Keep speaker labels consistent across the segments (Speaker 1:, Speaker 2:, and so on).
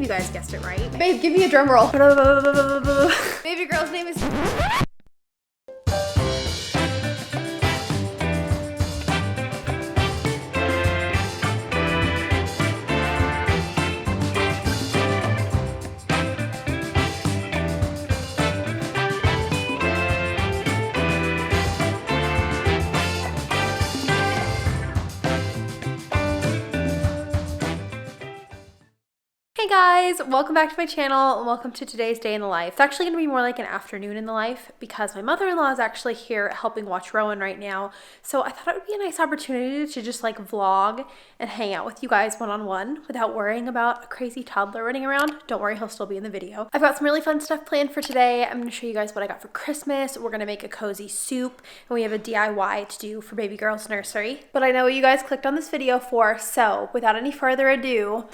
Speaker 1: you guys guessed it right. Babe, give me a drum roll. Baby girl's name is... Hey guys, welcome back to my channel and welcome to today's day in the life. It's actually going to be more like an afternoon in the life because my mother-in-law is actually here helping watch Rowan right now. So I thought it would be a nice opportunity to just like vlog and hang out with you guys one-on-one without worrying about a crazy toddler running around. Don't worry, he'll still be in the video. I've got some really fun stuff planned for today. I'm going to show you guys what I got for Christmas. We're going to make a cozy soup and we have a DIY to do for baby girl's nursery. But I know what you guys clicked on this video for, so without any further ado,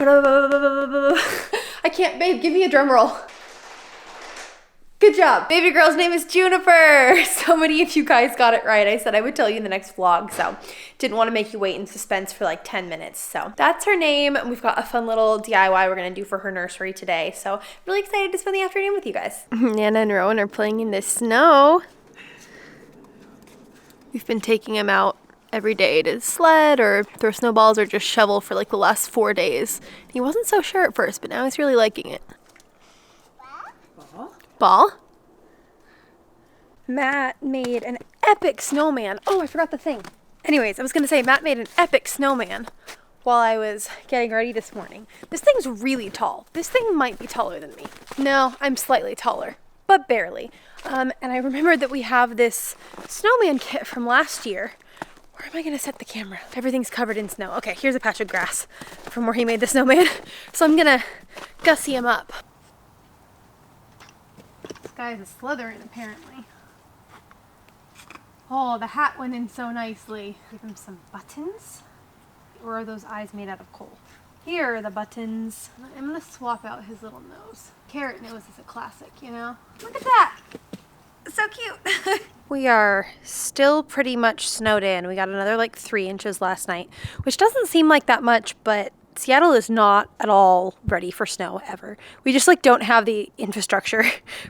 Speaker 1: I can't, babe, give me a drum roll. Good job. Baby girl's name is Juniper. So many of you guys got it right. I said I would tell you in the next vlog, so didn't want to make you wait in suspense for like 10 minutes. So that's her name. We've got a fun little DIY we're going to do for her nursery today. So really excited to spend the afternoon with you guys. Nana and Rowan are playing in the snow. We've been taking them out every day to sled or throw snowballs or just shovel for like the last 4 days. He wasn't so sure at first, but now he's really liking it. Ball? Matt made an epic snowman. Oh, I forgot the thing. Anyways, I was gonna say Matt made an epic snowman while I was getting ready this morning. This thing's really tall. This thing might be taller than me. No, I'm slightly taller, but barely. And I remembered that we have this snowman kit from last year. Where am I gonna set the camera? Everything's covered in snow. Okay, here's a patch of grass from where he made the snowman. So I'm gonna gussy him up. This guy's a Slytherin, apparently. Oh, the hat went in so nicely. Give him some buttons. Or are those eyes made out of coal? Here are the buttons. I'm gonna swap out his little nose. Carrot nose is a classic, you know? Look at that! So cute! We are still pretty much snowed in. We got another like 3 inches last night, which doesn't seem like that much, but Seattle is not at all ready for snow ever. We just like don't have the infrastructure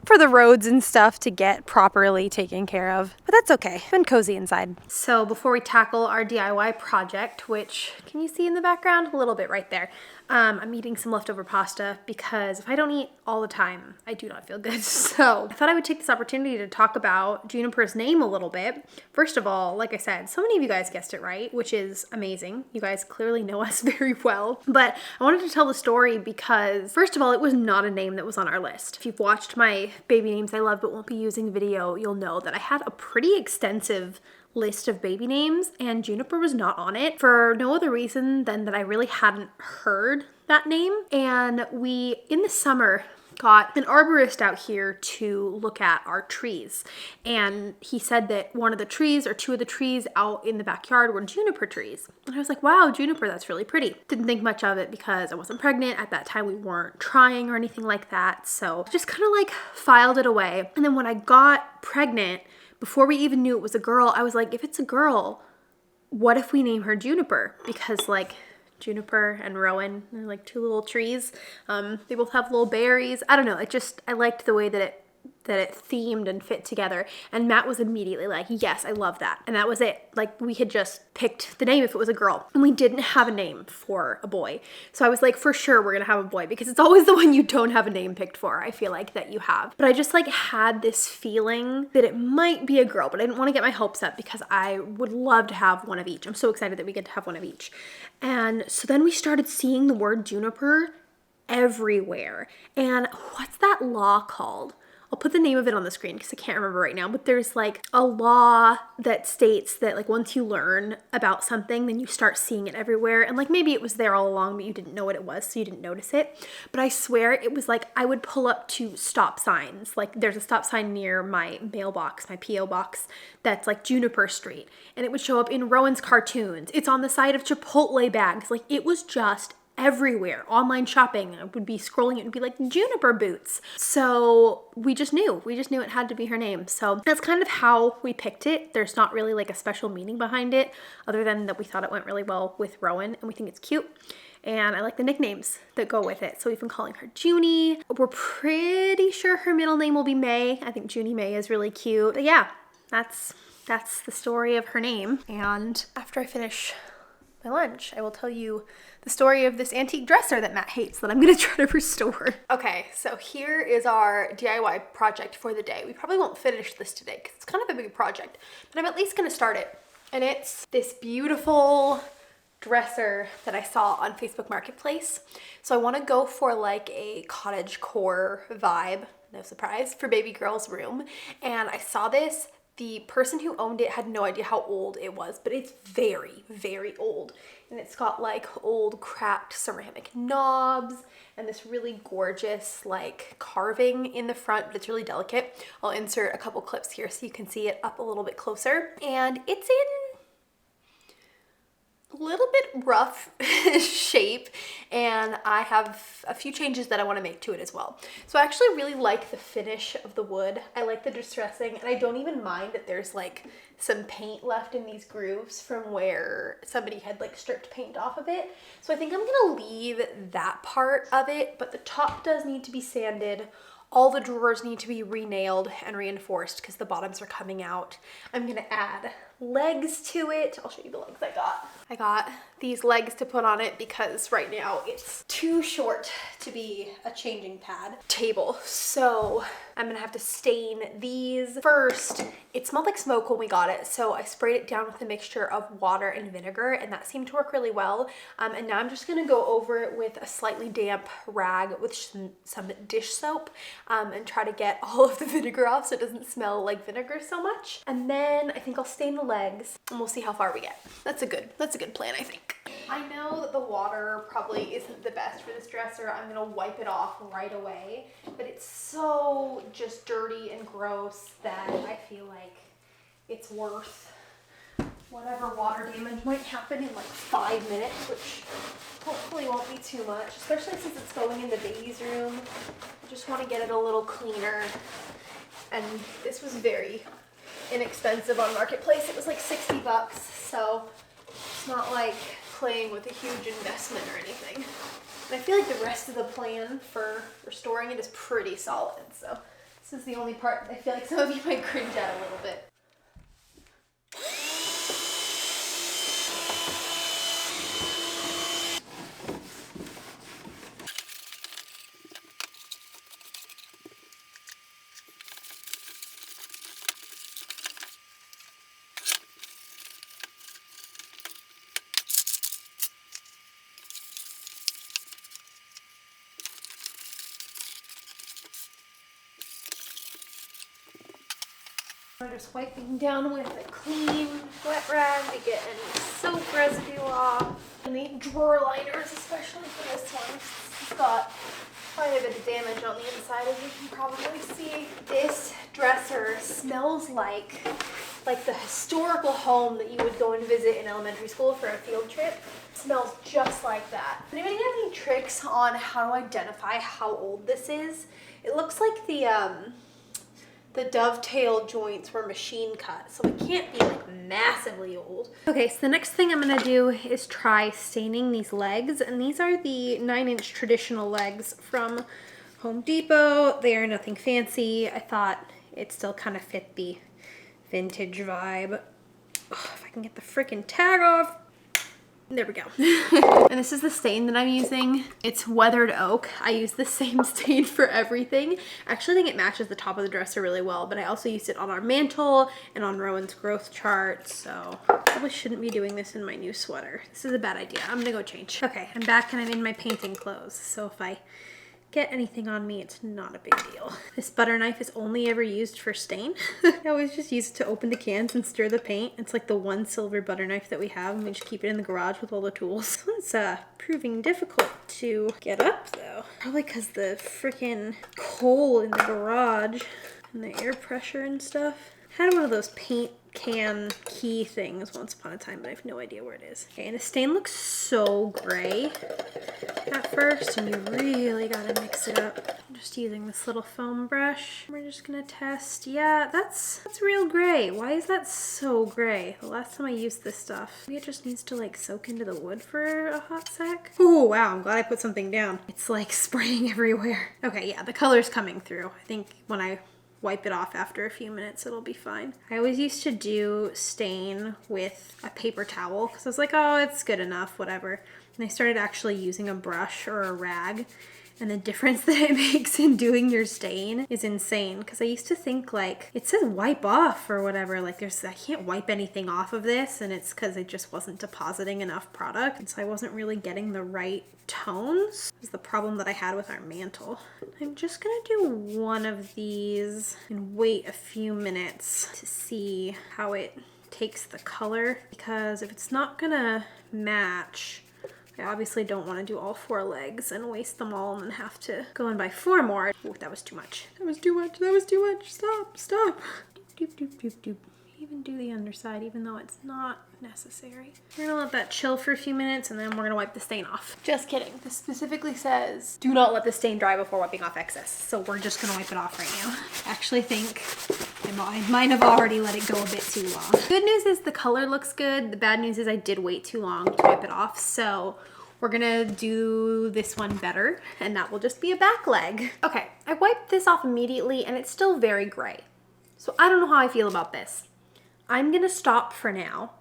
Speaker 1: for the roads and stuff to get properly taken care of, but that's okay. Been cozy inside. So before we tackle our DIY project, which can you see in the background? A little bit right there. I'm eating some leftover pasta because if I don't eat all the time, I do not feel good. So I thought I would take this opportunity to talk about Juniper's name a little bit. First of all, like I said, so many of you guys guessed it right, which is amazing. You guys clearly know us very well. But I wanted to tell the story because, first of all, it was not a name that was on our list. If you've watched my baby names I love but won't be using video, you'll know that I had a pretty extensive list of baby names and Juniper was not on it for no other reason than that I really hadn't heard that name. And we, in the summer, got an arborist out here to look at our trees. And he said that one of the trees or 2 of the trees out in the backyard were juniper trees. And I was like, wow, juniper, that's really pretty. Didn't think much of it because I wasn't pregnant. At that time, we weren't trying or anything like that. So just kind of like filed it away. And then when I got pregnant, before we even knew it was a girl, I was like, if it's a girl, what if we name her Juniper? Because like Juniper and Rowan, they're like 2 little trees. They both have little berries. I don't know. I liked the way that it themed and fit together. And Matt was immediately like, yes, I love that. And that was it. Like we had just picked the name if it was a girl and we didn't have a name for a boy. So I was like, for sure we're gonna have a boy because it's always the one you don't have a name picked for. I feel like that you have, but I just like had this feeling that it might be a girl, but I didn't want to get my hopes up because I would love to have one of each. I'm so excited that we get to have one of each. And so then we started seeing the word Juniper everywhere. And what's that law called? I'll put the name of it on the screen because I can't remember right now, but there's like a law that states that like once you learn about something, then you start seeing it everywhere. And like maybe it was there all along, but you didn't know what it was, so you didn't notice it. But I swear it was like I would pull up to stop signs. Like there's a stop sign near my mailbox, my P.O. box, that's like Juniper Street. And it would show up in Rowan's cartoons. It's on the side of Chipotle bags. Like it was just everywhere. Online shopping, I would be scrolling it and be like Juniper boots. So we just knew it had to be her name. So that's kind of how we picked it. There's not really like a special meaning behind it other than that we thought it went really well with Rowan and we think it's cute. and I like the nicknames that go with it. So we've been calling her Junie. We're pretty sure her middle name will be May. I think Junie May is really cute. But yeah, that's the story of her name. And after I finish my lunch, I will tell you the story of this antique dresser that Matt hates that I'm gonna try to restore. Okay, so here is our DIY project for the day. We probably won't finish this today because it's kind of a big project, but I'm at least gonna start it. And it's this beautiful dresser that I saw on Facebook Marketplace. So I wanna go for like a cottagecore vibe, no surprise, for baby girl's room. And I saw this. The person who owned it had no idea how old it was, but it's very, very old. And it's got like old cracked ceramic knobs and this really gorgeous like carving in the front, but it's really delicate. I'll insert a couple clips here so you can see it up a little bit closer. And it's in a little bit rough shape, and I have a few changes that I want to make to it as well. So I actually really like the finish of the wood. I like the distressing, and I don't even mind that there's like some paint left in these grooves from where somebody had like stripped paint off of it. So I think I'm gonna leave that part of it, but the top does need to be sanded. All the drawers need to be re-nailed and reinforced because the bottoms are coming out. I'm gonna add legs to it. I'll show you the legs I got. I got these legs to put on it because right now it's too short to be a changing pad table. So I'm gonna have to stain these. First, it smelled like smoke when we got it, so I sprayed it down with a mixture of water and vinegar, and that seemed to work really well. And now I'm just gonna go over it with a slightly damp rag with some dish soap and try to get all of the vinegar off so it doesn't smell like vinegar so much. And then I think I'll stain the legs and we'll see how far we get. That's a good plan, I think. I know that the water probably isn't the best for this dresser. I'm gonna wipe it off right away, but it's so just dirty and gross that I feel like it's worth whatever water damage might happen in like 5 minutes, which hopefully won't be too much, especially since it's going in the baby's room. I just want to get it a little cleaner. And this was very inexpensive on Marketplace. It was like 60 bucks, so it's not like playing with a huge investment or anything. And I feel like the rest of the plan for restoring it is pretty solid, so this is the only part that I feel like some of you might cringe at a little bit. I'm just wiping down with a clean wet rag to get any soap residue off. I need drawer liners, especially for this one. It's got quite a bit of damage on the inside, as you can probably see. This dresser smells like the historical home that you would go and visit in elementary school for a field trip. It smells just like that. Anybody have any tricks on how to identify how old this is? It looks like the dovetail joints were machine cut, so it can't be like massively old. Okay, so the next thing I'm gonna do is try staining these legs, and these are the 9-inch traditional legs from Home Depot. They are nothing fancy. I thought it still kind of fit the vintage vibe. Ugh, if I can get the freaking tag off. There we go. And this is the stain that I'm using. It's weathered oak. I use the same stain for everything. I actually think it matches the top of the dresser really well, but I also used it on our mantle and on Rowan's growth chart, so I probably shouldn't be doing this in my new sweater. This is a bad idea. I'm gonna go change. Okay, I'm back and I'm in my painting clothes, so if I get anything on me, it's not a big deal. This butter knife is only ever used for stain. I always just use it to open the cans and stir the paint. It's like the one silver butter knife that we have, and we just keep it in the garage with all the tools. It's proving difficult to get up though. Probably because the freaking coal in the garage and the air pressure and stuff. I had one of those paint can key things once upon a time, but I have no idea where it is. Okay, and the stain looks so gray at first, and you really gotta mix it up. I'm just using this little foam brush. We're just gonna test. Yeah, that's real gray. Why is that so gray? The last time I used this stuff, maybe it just needs to like soak into the wood for a hot sec. Oh wow, I'm glad I put something down. It's like spraying everywhere. Okay, yeah, the color's coming through. I think when I wipe it off after a few minutes, it'll be fine. I always used to do stain with a paper towel because I was like, oh, it's good enough, whatever. And I started actually using a brush or a rag, and the difference that it makes in doing your stain is insane. Because I used to think like, it says wipe off or whatever, like I can't wipe anything off of this, and it's because it just wasn't depositing enough product. And so I wasn't really getting the right tones. This is the problem that I had with our mantle. I'm just gonna do one of these and wait a few minutes to see how it takes the color, because if it's not gonna match, I obviously don't want to do all 4 legs and waste them all and then have to go and buy 4 more. Oh, that was too much. That was too much. That was too much. Stop, stop. Doop, doop, doop, doop. Even do the underside, even though it's not necessary. We're gonna let that chill for a few minutes, and then we're gonna wipe the stain off. Just kidding. This specifically says, do not let the stain dry before wiping off excess. So we're just gonna wipe it off right now. I actually think I might have already let it go a bit too long. Good news is the color looks good. The bad news is I did wait too long to wipe it off. So we're gonna do this one better, and that will just be a back leg. Okay, I wiped this off immediately, and it's still very gray. So I don't know how I feel about this. I'm gonna stop for now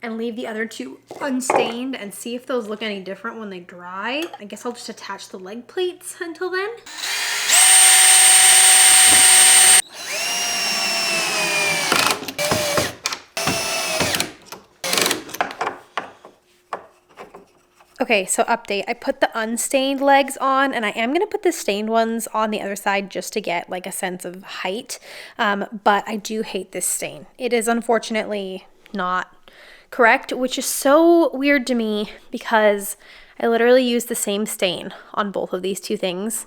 Speaker 1: and leave the other 2 unstained and see if those look any different when they dry. I guess I'll just attach the leg plates until then. Okay, so update. I put the unstained legs on, and I am going to put the stained ones on the other side just to get like a sense of height, but I do hate this stain. It is unfortunately not correct, which is so weird to me because I literally used the same stain on both of these 2 things,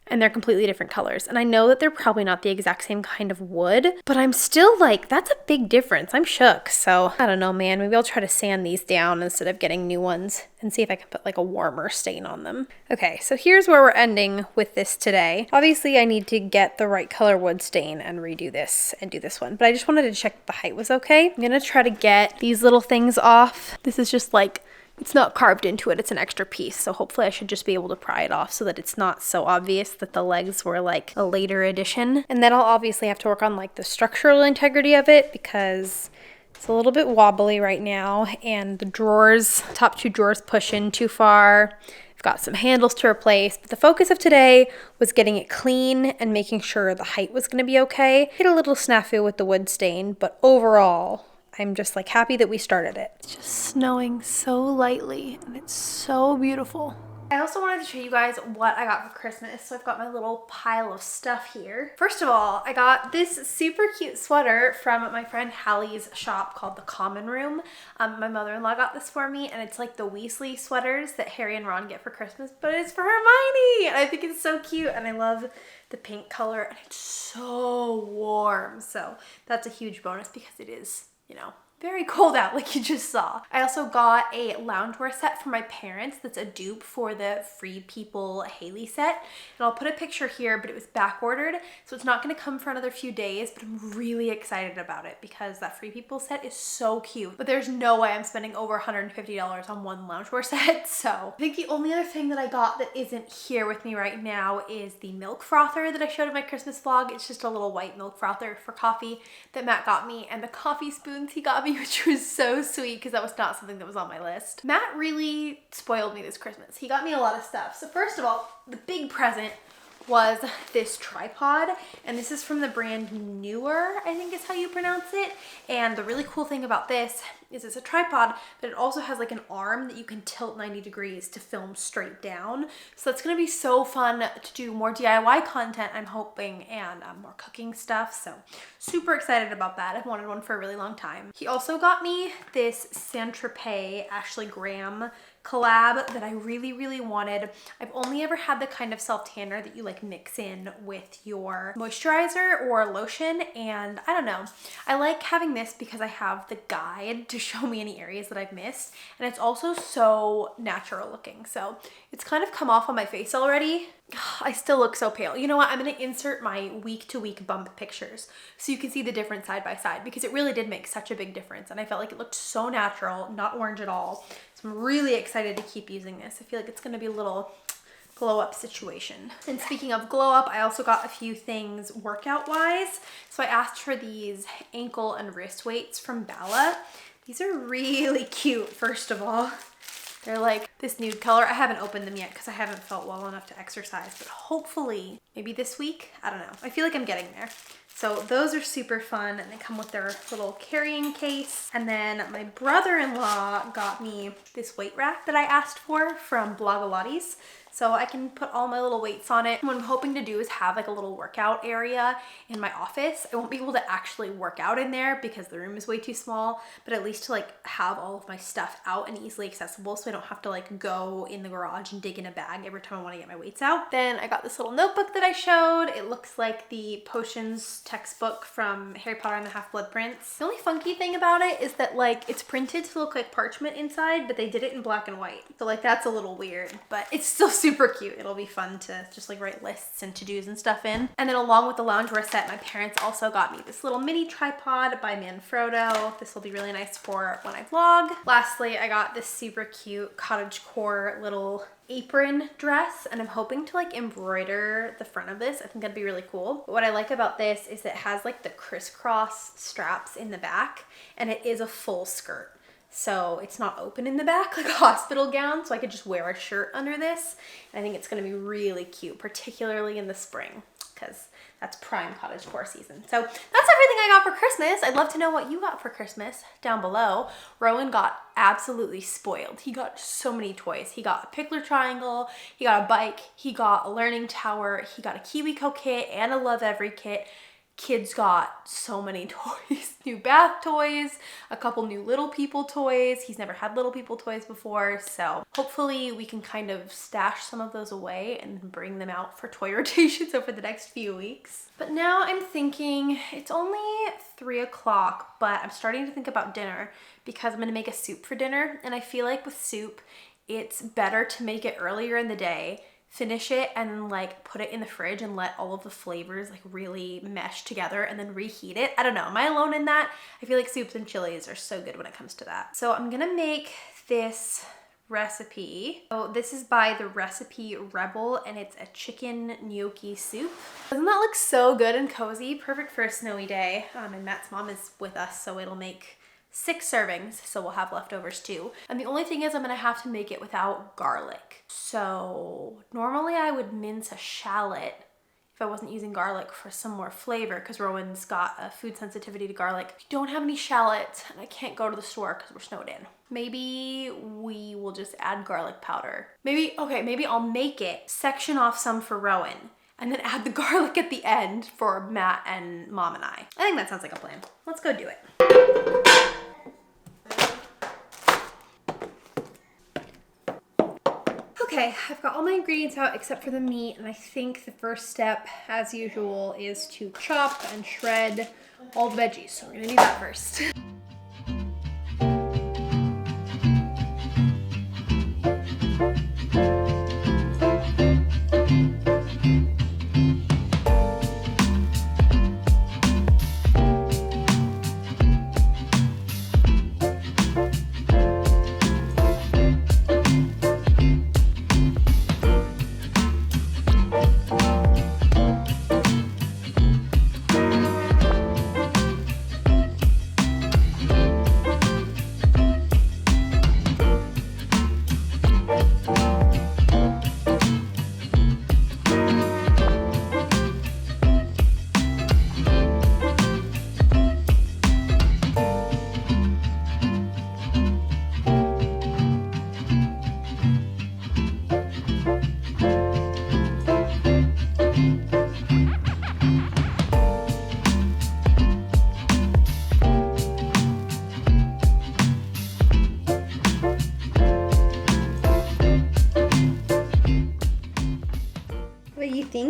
Speaker 1: and they're completely different colors. And I know that they're probably not the exact same kind of wood, but I'm still like, that's a big difference. I'm shook. So I don't know, man. Maybe I'll try to sand these down instead of getting new ones and see if I can put like a warmer stain on them. Okay, so here's where we're ending with this today. Obviously, I need to get the right color wood stain and redo this and do this one, but I just wanted to check the height was okay. I'm gonna try to get these little things off. This is just like, it's not carved into it, it's an extra piece, so hopefully I should just be able to pry it off so that it's not so obvious that the legs were like a later addition. And then I'll obviously have to work on like the structural integrity of it because it's a little bit wobbly right now, and the drawers, top 2 drawers push in too far. I've got some handles to replace, but the focus of today was getting it clean and making sure the height was gonna be okay. Hit a little snafu with the wood stain, but overall, I'm just like happy that we started it. It's just snowing so lightly and it's so beautiful. I also wanted to show you guys what I got for Christmas. So I've got my little pile of stuff here. First of all, I got this super cute sweater from my friend Hallie's shop called The Common Room. My mother-in-law got this for me, and it's like the Weasley sweaters that Harry and Ron get for Christmas, but it's for Hermione. And I think it's so cute, and I love the pink color, and it's so warm. So that's a huge bonus because it is, you know, very cold out like you just saw. I also got a loungewear set for my parents that's a dupe for the Free People Haley set. And I'll put a picture here, but it was back ordered, so it's not gonna come for another few days, but I'm really excited about it because that Free People set is so cute. But there's no way I'm spending over $150 on one loungewear set. So I think the only other thing that I got that isn't here with me right now is the milk frother that I showed in my Christmas vlog. It's just a little white milk frother for coffee that Matt got me, and the coffee spoons he got me, which was so sweet because that was not something that was on my list. Matt really spoiled me this Christmas. He got me a lot of stuff. So first of all, the big present was this tripod, and this is from the brand Newer, I think is how you pronounce it. And the really cool thing about this is it's a tripod, but it also has like an arm that you can tilt 90 degrees to film straight down. So that's gonna be so fun to do more DIY content, I'm hoping, and more cooking stuff. So super excited about that. I've wanted one for a really long time. He also got me this Saint-Tropez Ashley Graham collab that I really wanted. I've only ever had the kind of self-tanner that you like mix in with your moisturizer or lotion, and I don't know. I like having this because I have the guide to show me any areas that I've missed, and it's also so natural looking. So it's kind of come off on my face already. I still look so pale. You know what? I'm going to insert my week-to-week bump pictures so you can see the difference side by side, because it really did make such a big difference, and I felt like it looked so natural, not orange at all. So I'm really excited to keep using this. I feel like it's going to be a little glow up situation. And speaking of glow up, I also got a few things workout wise. So I asked for these ankle and wrist weights from Bala. These are really cute, first of all. They're like this nude color. I haven't opened them yet because I haven't felt well enough to exercise, but hopefully maybe this week, I don't know. I feel like I'm getting there. So those are super fun, and they come with their little carrying case. And then my brother-in-law got me this weight rack that I asked for from Blogilates. So I can put all my little weights on it. What I'm hoping to do is have like a little workout area in my office. I won't be able to actually work out in there because the room is way too small, but at least to like have all of my stuff out and easily accessible, so I don't have to like go in the garage and dig in a bag every time I want to get my weights out. Then I got this little notebook that I showed. It looks like the potions textbook from Harry Potter and the Half-Blood Prince. The only funky thing about it is that like it's printed to look like parchment inside, but they did it in black and white. So like that's a little weird, but it's still super cute. It'll be fun to just like write lists and to-dos and stuff in. And then along with the loungewear set, my parents also got me this little mini tripod by Manfrotto. This will be really nice for when I vlog. Lastly, I got this super cute cottagecore little apron dress, and I'm hoping to like embroider the front of this. I think that'd be really cool. But what I like about this is it has like the crisscross straps in the back, and it is a full skirt. So it's not open in the back like a hospital gown, so I could just wear a shirt under this. And I think it's gonna be really cute, particularly in the spring, because that's prime cottagecore season. So that's everything I got for Christmas. I'd love to know what you got for Christmas down below. Rowan got absolutely spoiled. He got so many toys. He got a pickler triangle, he got a bike, he got a learning tower, he got a KiwiCo kit and a Love Every kit. Kids got so many toys. New bath toys, a couple new Little People toys. He's never had Little People toys before, so hopefully we can kind of stash some of those away and bring them out for toy rotations over the next few weeks. But now I'm thinking it's only 3 o'clock, but I'm starting to think about dinner because I'm gonna make a soup for dinner, and I feel like with soup, it's better to make it earlier in the day, finish it, and like put it in the fridge and let all of the flavors like really mesh together and then reheat it. I don't know, am I alone in that? I feel like soups and chilies are so good when it comes to that. So I'm gonna make this recipe. So this is by the Recipe Rebel, and it's a chicken gnocchi soup. Doesn't that look so good and cozy? Perfect for a snowy day. And Matt's mom is with us, so it'll make 6 servings, so we'll have leftovers too. And the only thing is I'm gonna have to make it without garlic. So normally I would mince a shallot if I wasn't using garlic for some more flavor, because Rowan's got a food sensitivity to garlic. We don't have any shallots, and I can't go to the store because we're snowed in. Maybe we will just add garlic powder. Maybe I'll make it, section off some for Rowan, and then add the garlic at the end for Matt and Mom and I. I think that sounds like a plan. Let's go do it. Okay, I've got all my ingredients out except for the meat, and I think the first step, as usual, is to chop and shred all the veggies. So we're gonna do that first.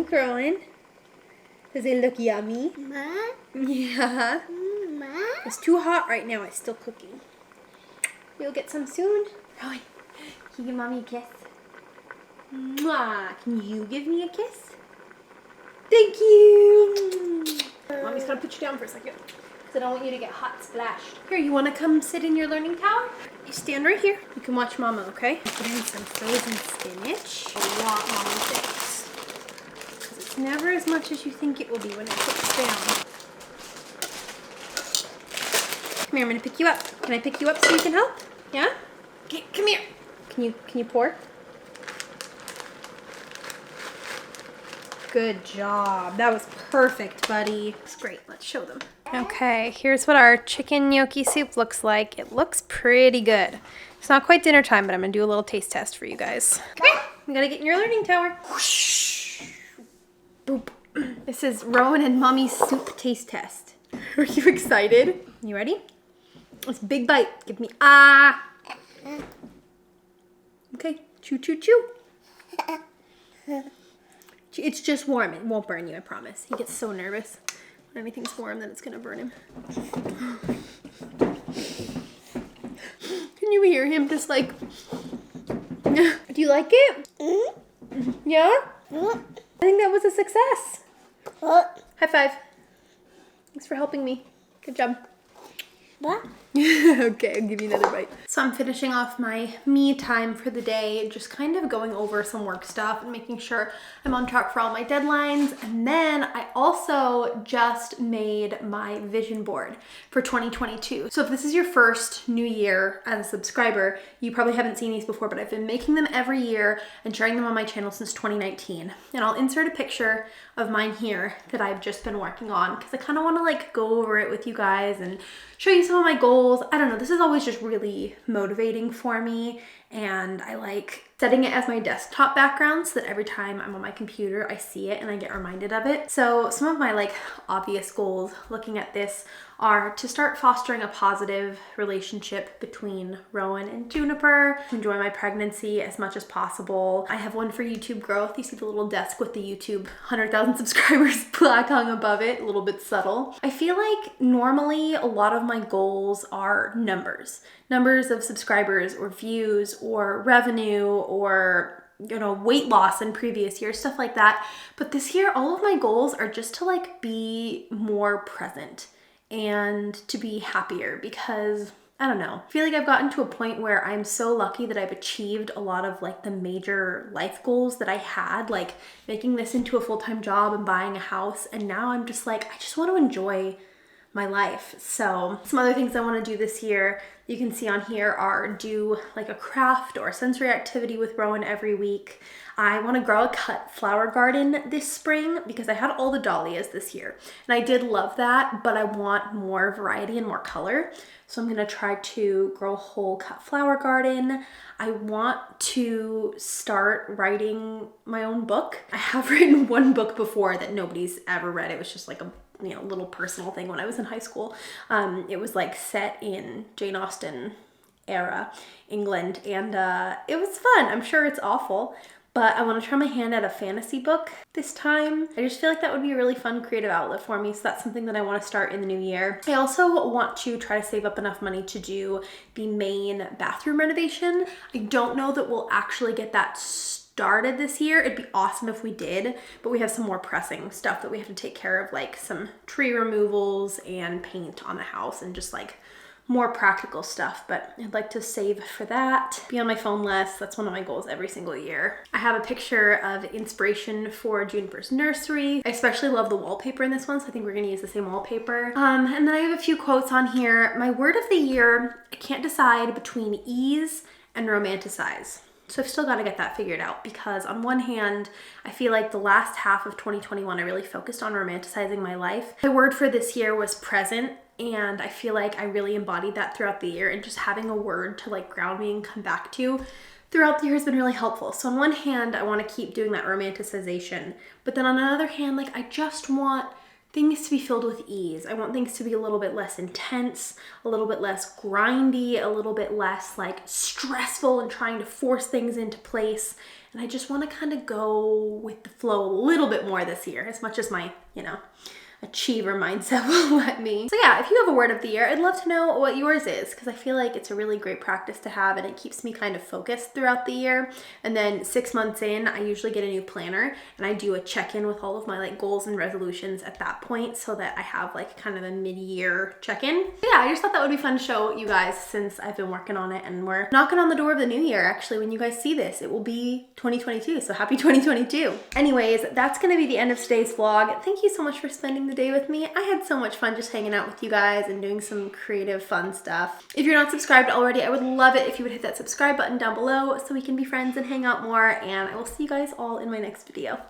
Speaker 1: think, Rowan? Does it look yummy?
Speaker 2: Ma?
Speaker 1: Yeah.
Speaker 2: Ma?
Speaker 1: It's too hot right now. It's still cooking. You'll get some soon. Rowan, can you give Mommy a kiss? Mwah. Can you give me a kiss? Thank you. Mommy's gonna put you down for a second because I don't want you to get hot splashed. Here, you want to come sit in your learning tower? You stand right here. You can watch Mama, okay? Put in some frozen spinach. A lot, Mommy thinks. Because it's never as much as you think it will be when it cooks down. Come here, I'm gonna pick you up. Can I pick you up so you can help? Yeah? Okay, come here. Can you pour? Good job. That was perfect, buddy. It's great. Let's show them. Okay, here's what our chicken gnocchi soup looks like. It looks pretty good. It's not quite dinner time, but I'm gonna do a little taste test for you guys. Come here. We gotta get in your learning tower. Whoosh. Boop. This is Rowan and Mommy's soup taste test. Are you excited? You ready? It's a big bite. Give me ah. Okay, chew, chew, chew. It's just warm. It won't burn you, I promise. He gets so nervous. When anything's warm, then it's gonna burn him. Can you hear him just like... Do you like it? Yeah? I think that was a success. High five. Thanks for helping me. Good job.
Speaker 2: What?
Speaker 1: Okay, I'll give you another bite. So I'm finishing off my me time for the day, just kind of going over some work stuff and making sure I'm on track for all my deadlines. And then I also just made my vision board for 2022. So if this is your first new year as a subscriber, you probably haven't seen these before, but I've been making them every year and sharing them on my channel since 2019. And I'll insert a picture of mine here that I've just been working on because I kind of want to like go over it with you guys and show you some of my goals. I don't know, this is always just really motivating for me, and I like setting it as my desktop background so that every time I'm on my computer I see it and I get reminded of it. So some of my like obvious goals looking at this are to start fostering a positive relationship between Rowan and Juniper, enjoy my pregnancy as much as possible. I have one for YouTube growth. You see the little desk with the YouTube 100,000 subscribers plaque hung above it, a little bit subtle. I feel like normally a lot of my goals are numbers of subscribers or views or revenue or weight loss in previous years, stuff like that. But this year, all of my goals are just to like be more present and to be happier because I don't know. I feel like I've gotten to a point where I'm so lucky that I've achieved a lot of like the major life goals that I had, like making this into a full-time job and buying a house. And now I'm just like, I just want to enjoy my life. So some other things I want to do this year, you can see on here, are do like a craft or a sensory activity with Rowan every week. I want to grow a cut flower garden this spring because I had all the dahlias this year and I did love that, but I want more variety and more color. So I'm going to try to grow a whole cut flower garden. I want to start writing my own book. I have written one book before that nobody's ever read. It was just like a little personal thing when I was in high school. It was like set in Jane Austen era England, and it was fun. I'm sure it's awful, but I want to try my hand at a fantasy book this time. I just feel like that would be a really fun creative outlet for me, so that's something that I want to start in the new year. I also want to try to save up enough money to do the main bathroom renovation. I don't know that we'll actually get that started this year. It'd be awesome if we did, but we have some more pressing stuff that we have to take care of, like some tree removals and paint on the house and just like more practical stuff, but I'd like to save for that. Be on my phone less. That's one of my goals every single year. I have a picture of inspiration for Juniper's nursery. I especially love the wallpaper in this one, so I think we're gonna use the same wallpaper. And then I have a few quotes on here. My word of the year, I can't decide between ease and romanticize. So I've still got to get that figured out because on one hand, I feel like the last half of 2021, I really focused on romanticizing my life. My word for this year was present, and I feel like I really embodied that throughout the year, and just having a word to like ground me and come back to throughout the year has been really helpful. So on one hand, I want to keep doing that romanticization, but then on another hand, like I just want
Speaker 2: things to be filled with ease. I want things to be a little bit less intense, a little bit less grindy, a little bit less like stressful and trying to force things into place. And I just want to kind of go with the flow a little bit more this year, as much as my, achiever mindset will let me. So yeah, if you have a word of the year, I'd love to know what yours is, because I feel like it's a really great practice to have and it keeps me kind of focused throughout the year. And then 6 months in, I usually get a new planner and I do a check-in with all of my like goals and resolutions at that point, so that I have like kind of a mid-year check-in. Yeah, I just thought that would be fun to show you guys, since I've been working on it and we're knocking on the door of the new year. Actually, when you guys see this, it will be 2022, so happy 2022. Anyways, that's gonna be the end of today's vlog. Thank you so much for spending the day with me. I had so much fun just hanging out with you guys and doing some creative fun stuff. If you're not subscribed already, I would love it if you would hit that subscribe button down below so we can be friends and hang out more, and I will see you guys all in my next video.